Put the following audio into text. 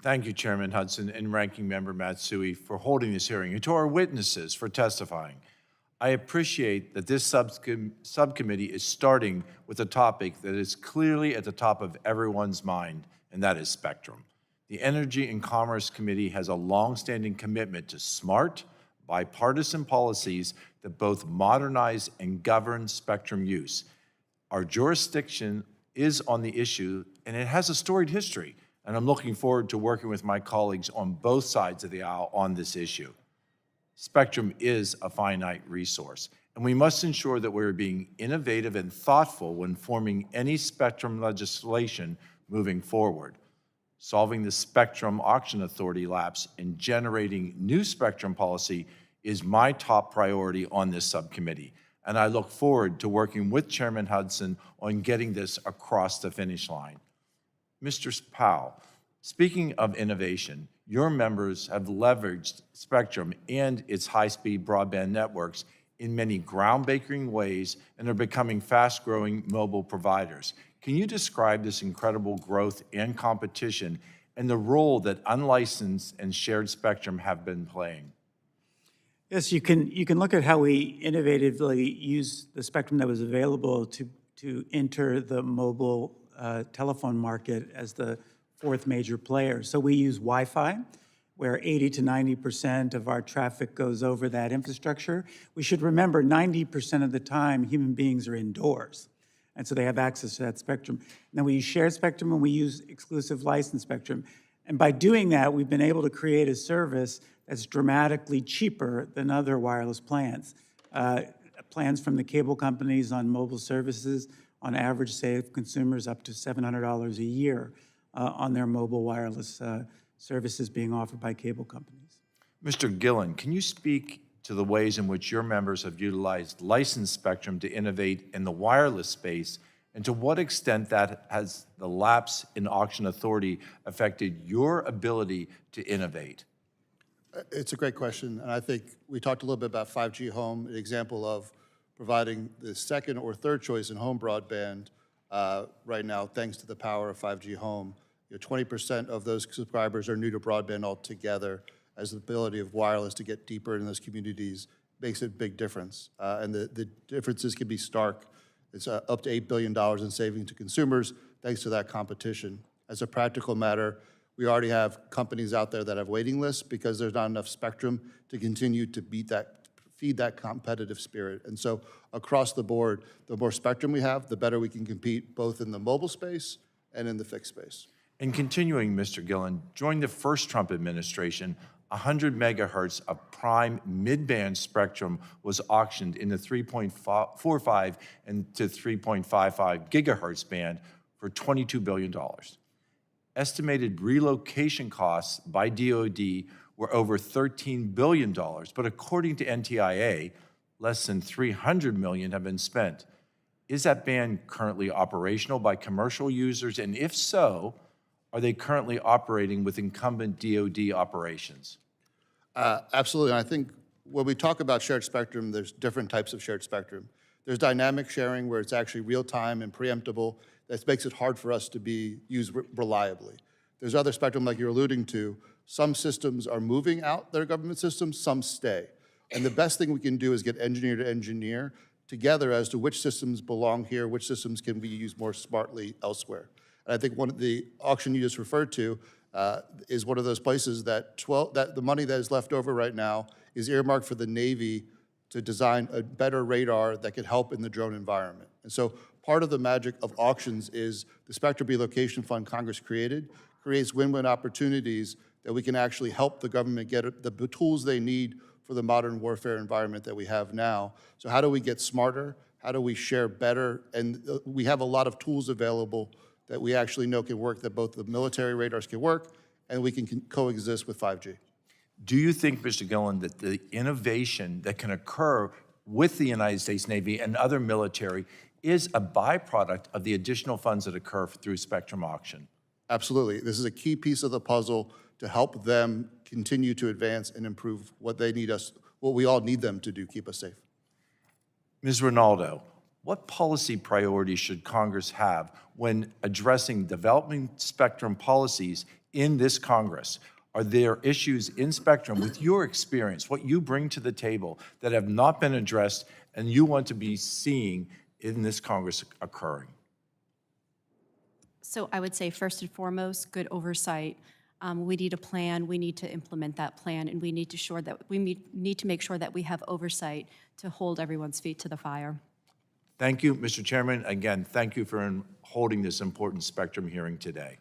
Thank you, Chairman Hudson and Ranking Member Matsui, for holding this hearing, and to our witnesses for testifying. I appreciate that this subcommittee is starting with a topic that is clearly at the top of everyone's mind, and that is spectrum. The Energy and Commerce Committee has a longstanding commitment to smart, bipartisan policies that both modernize and govern spectrum use. Our jurisdiction is on the issue, and it has a storied history, and I'm looking forward to working with my colleagues on both sides of the aisle on this issue. Spectrum is a finite resource, and we must ensure that we're being innovative and thoughtful when forming any spectrum legislation moving forward. Solving the Spectrum Auction Authority lapse and generating new spectrum policy is my top priority on this subcommittee, and I look forward to working with Chairman Hudson on getting this across the finish line. Mr. Powell, speaking of innovation, your members have leveraged Spectrum and its high-speed broadband networks in many groundbreaking ways and are becoming fast-growing mobile providers. Can you describe this incredible growth and competition and the role that unlicensed and shared spectrum have been playing? Yes, you can look at how we innovatively use the spectrum that was available to enter the mobile telephone market as the fourth major player. So we use Wi-Fi, where 80 to 90% of our traffic goes over that infrastructure. We should remember 90% of the time human beings are indoors, and so they have access to that spectrum. And then we use shared spectrum and we use exclusive licensed spectrum. And by doing that, we've been able to create a service that's dramatically cheaper than other wireless plans. Plans from the cable companies on mobile services on average save consumers up to $700 a year on their mobile wireless services being offered by cable companies. Mr. Gillen, can you speak to the ways in which your members have utilized licensed spectrum to innovate in the wireless space, and to what extent that has the lapse in auction authority affected your ability to innovate? It's a great question, and I think we talked a little bit about 5G home, an example of providing the second or third choice in home broadband right now, thanks to the power of 5G home. 20% of those subscribers are new to broadband altogether, as the ability of wireless to get deeper in those communities makes a big difference. And the differences can be stark. It's up to $8 billion in savings to consumers thanks to that competition. As a practical matter, we already have companies out there that have waiting lists because there's not enough spectrum to continue to feed that competitive spirit. And so across the board, the more spectrum we have, the better we can compete both in the mobile space and in the fixed space. And continuing, Mr. Gillen, during the first Trump administration, 100 megahertz of prime mid-band spectrum was auctioned in the 3.45 and to 3.55 gigahertz band for $22 billion. Estimated relocation costs by DoD were over $13 billion, but according to NTIA, less than $300 million have been spent. Is that band currently operational by commercial users? And if so, are they currently operating with incumbent DoD operations? Absolutely, and I think when we talk about shared spectrum, there's different types of shared spectrum. There's dynamic sharing where it's actually real-time and preemptible. That makes it hard for us to be used reliably. There's other spectrum like you're alluding to. Some systems are moving out their government systems, some stay. And the best thing we can do is get engineer to engineer together as to which systems belong here, which systems can be used more smartly elsewhere. And I think one of the auction you just referred to is one of those places that the money that is left over right now is earmarked for the Navy to design a better radar that could help in the drone environment. And so part of the magic of auctions is the Spectrum Relocation Fund Congress creates win-win opportunities that we can actually help the government get the tools they need for the modern warfare environment that we have now. So how do we get smarter? How do we share better? And we have a lot of tools available that we actually know can work, that both the military radars can work, and we can coexist with 5G. Do you think, Mr. Gillen, that the innovation that can occur with the United States Navy and other military is a byproduct of the additional funds that occur through spectrum auction? Absolutely. This is a key piece of the puzzle to help them continue to advance and improve what we all need them to do, keep us safe. Ms. Rinaldo, what policy priorities should Congress have when addressing developing spectrum policies in this Congress? Are there issues in spectrum with your experience, what you bring to the table that have not been addressed and you want to be seeing in this Congress occurring? So I would say first and foremost, good oversight. We need a plan, we need to implement that plan, and we need to make sure that we have oversight to hold everyone's feet to the fire. Thank you, Mr. Chairman. Again, thank you for holding this important spectrum hearing today.